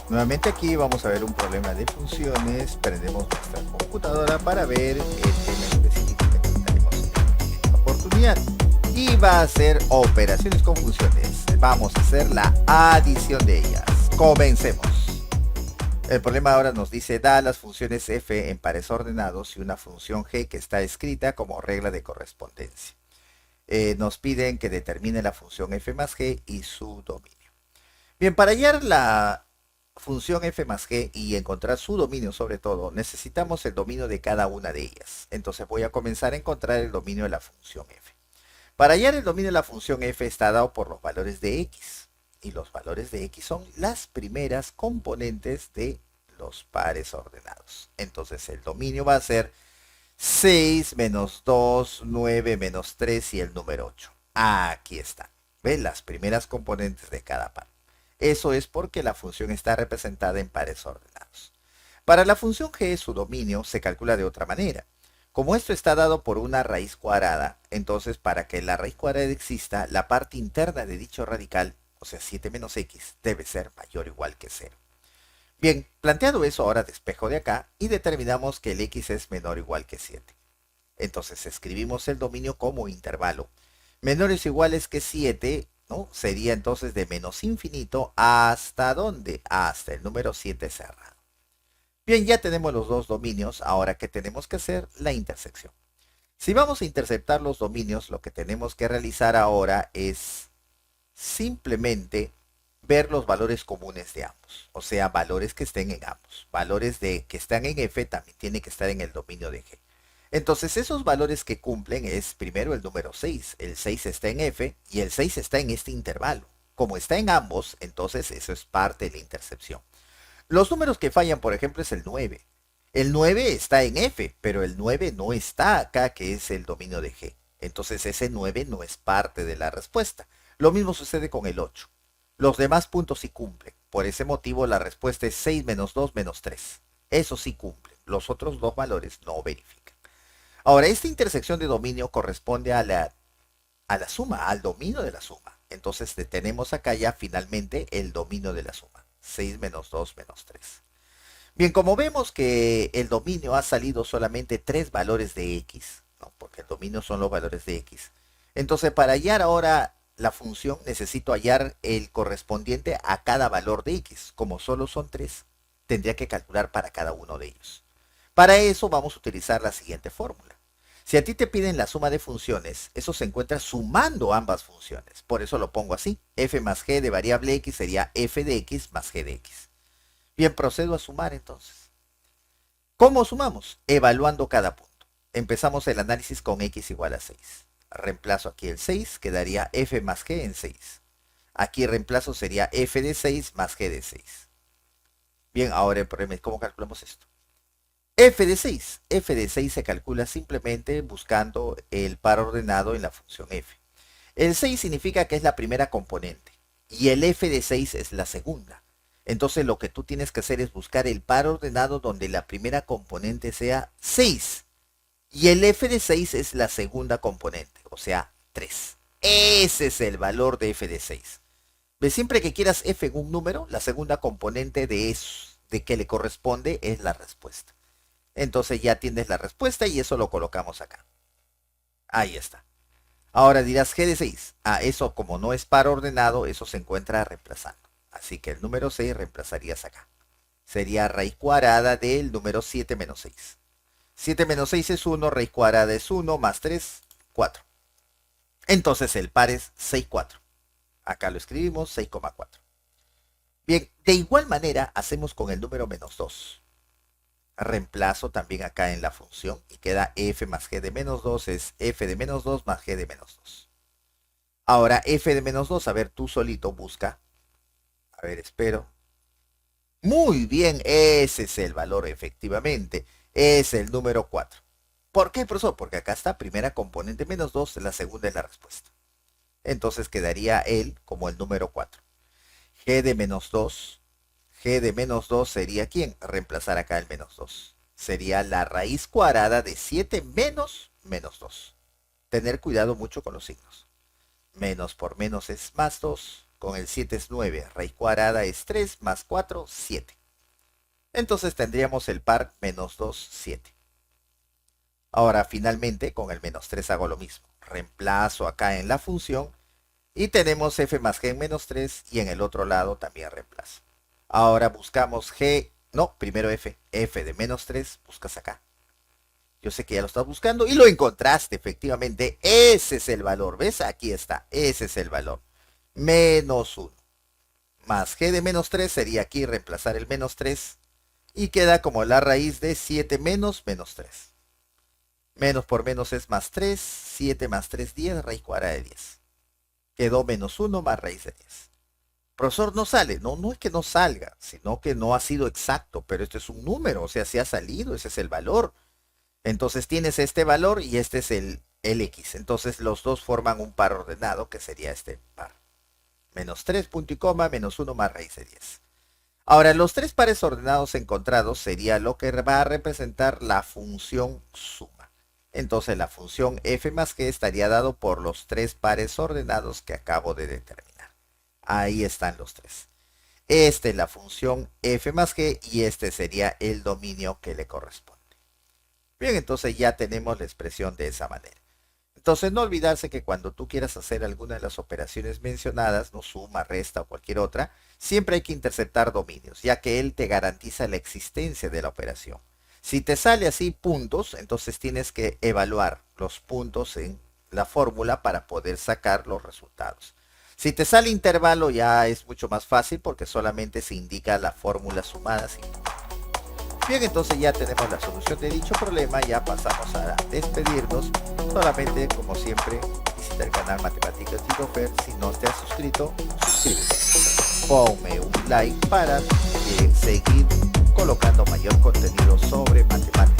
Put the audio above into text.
Nuevamente aquí vamos a ver un problema de funciones. Prendemos nuestra computadora para ver el tema específico que trataremos en esta oportunidad. Y va a ser operaciones con funciones. Vamos a hacer la adición de ellas. Comencemos. El problema ahora nos dice da las funciones f en pares ordenados y una función g que está escrita como regla de correspondencia. Nos piden que determine la función f más g y su dominio. Bien, para hallar la función f más g y encontrar su dominio sobre todo, necesitamos el dominio de cada una de ellas. Entonces voy a comenzar a encontrar el dominio de la función f. Para hallar el dominio de la función f está dado por los valores de x. Y los valores de x son las primeras componentes de los pares ordenados. Entonces el dominio va a ser 6 menos 2, 9 menos 3 y el número 8. Aquí está. ¿Ven? Las primeras componentes de cada par. Eso es porque la función está representada en pares ordenados. Para la función g, su dominio se calcula de otra manera. Como esto está dado por una raíz cuadrada, entonces para que la raíz cuadrada exista, la parte interna de dicho radical, o sea 7 menos x, debe ser mayor o igual que 0. Bien, planteado eso, ahora despejo de acá y determinamos que el x es menor o igual que 7. Entonces escribimos el dominio como intervalo. Menores o iguales que 7, ¿no? Sería entonces de menos infinito hasta ¿dónde? Hasta el número 7 cerrado. Bien, ya tenemos los dos dominios, ahora ¿qué tenemos que hacer? La intersección. Si vamos a interceptar los dominios, lo que tenemos que realizar ahora es simplemente ver los valores comunes de ambos, o sea, valores que estén en ambos. Valores de que están en f también tienen que estar en el dominio de g. Entonces esos valores que cumplen es primero el número 6. El 6 está en f y el 6 está en este intervalo. Como está en ambos, entonces eso es parte de la intercepción. Los números que fallan, por ejemplo, es el 9. El 9 está en f, pero el 9 no está acá, que es el dominio de g. Entonces ese 9 no es parte de la respuesta. Lo mismo sucede con el 8. Los demás puntos sí cumplen. Por ese motivo la respuesta es 6 menos 2 menos 3. Eso sí cumple. Los otros dos valores no verifican. Ahora, esta intersección de dominio corresponde a la suma, al dominio de la suma. Entonces tenemos acá ya finalmente el dominio de la suma. 6 menos 2 menos 3. Bien, como vemos que el dominio ha salido solamente 3 valores de x, ¿no? Porque el dominio son los valores de x. Entonces, para hallar ahora la función, necesito hallar el correspondiente a cada valor de x. Como solo son 3, tendría que calcular para cada uno de ellos. Para eso vamos a utilizar la siguiente fórmula. Si a ti te piden la suma de funciones, eso se encuentra sumando ambas funciones. Por eso lo pongo así. F más g de variable x sería f de x más g de x. Bien, procedo a sumar entonces. ¿Cómo sumamos? Evaluando cada punto. Empezamos el análisis con x igual a 6. Reemplazo aquí el 6, quedaría f más g en 6. Aquí reemplazo sería f de 6 más g de 6. Bien, ahora el problema es cómo calculamos esto. F de 6. F de 6 se calcula simplemente buscando el par ordenado en la función f. El 6 significa que es la primera componente y el f de 6 es la segunda. Entonces lo que tú tienes que hacer es buscar el par ordenado donde la primera componente sea 6 y el f de 6 es la segunda componente, o sea, 3. Ese es el valor de f de 6. ¿Ves? Siempre que quieras f en un número, la segunda componente de eso, de que le corresponde, es la respuesta. Entonces ya tienes la respuesta y eso lo colocamos acá. Ahí está. Ahora dirás g de 6. Eso como no es par ordenado, eso se encuentra reemplazando. Así que el número 6 reemplazarías acá. Sería raíz cuadrada del número 7 menos 6. 7 menos 6 es 1, raíz cuadrada es 1, más 3, 4. Entonces el par es 6, 4. Acá lo escribimos, 6,4. Bien, de igual manera hacemos con el número menos 2. Reemplazo también acá en la función y queda f más g de menos 2 es f de menos 2 más g de menos 2. Ahora f de menos 2, a ver, tú solito busca. A ver, espero. Muy bien, ese es el valor efectivamente. Es el número 4. ¿Por qué, profesor? Porque acá está primera componente menos 2, la segunda es la respuesta. Entonces quedaría él como el número 4. G de menos 2. G de menos 2 sería ¿quién? Reemplazar acá el menos 2. Sería la raíz cuadrada de 7 menos menos 2. Tener cuidado mucho con los signos. Menos por menos es más 2. con el 7 es 9, raíz cuadrada es 3, más 4, 7. Entonces tendríamos el par menos 2, 7. Ahora finalmente con el menos 3 hago lo mismo. Reemplazo acá en la función y tenemos f más g en menos 3 y en el otro lado también reemplazo. Ahora buscamos g, no, primero f de menos 3, buscas acá. Yo sé que ya lo estás buscando y lo encontraste, efectivamente. Ese es el valor, ¿ves? Aquí está, ese es el valor. Menos 1. Más g de menos 3 sería aquí reemplazar el menos 3 y queda como la raíz de 7 menos menos 3. Menos por menos es más 3, 7 más 3, 10, raíz cuadrada de 10. Quedó menos 1 más raíz de 10. Profesor, no sale. No, no es que no salga, sino que no ha sido exacto, pero esto es un número, o sea, si ha salido, ese es el valor. Entonces tienes este valor y este es el x. Entonces los dos forman un par ordenado, que sería este par. Menos 3 punto y coma, menos 1 más raíz de 10. Ahora, los tres pares ordenados encontrados sería lo que va a representar la función suma. Entonces la función f más g estaría dado por los tres pares ordenados que acabo de determinar. Ahí están los tres. Esta es la función f más g y este sería el dominio que le corresponde. Bien, entonces ya tenemos la expresión de esa manera. Entonces no olvidarse que cuando tú quieras hacer alguna de las operaciones mencionadas, no suma, resta o cualquier otra, siempre hay que interceptar dominios, ya que él te garantiza la existencia de la operación. Si te sale así puntos, entonces tienes que evaluar los puntos en la fórmula para poder sacar los resultados. Si te sale intervalo ya es mucho más fácil porque solamente se indica la fórmula sumada sin punto. Bien, entonces ya tenemos la solución de dicho problema, ya pasamos a despedirnos. Solamente, como siempre, visita el canal Matemáticas Tirofer. Si no te has suscrito, suscríbete. Ponme un like para seguir colocando mayor contenido sobre matemáticas.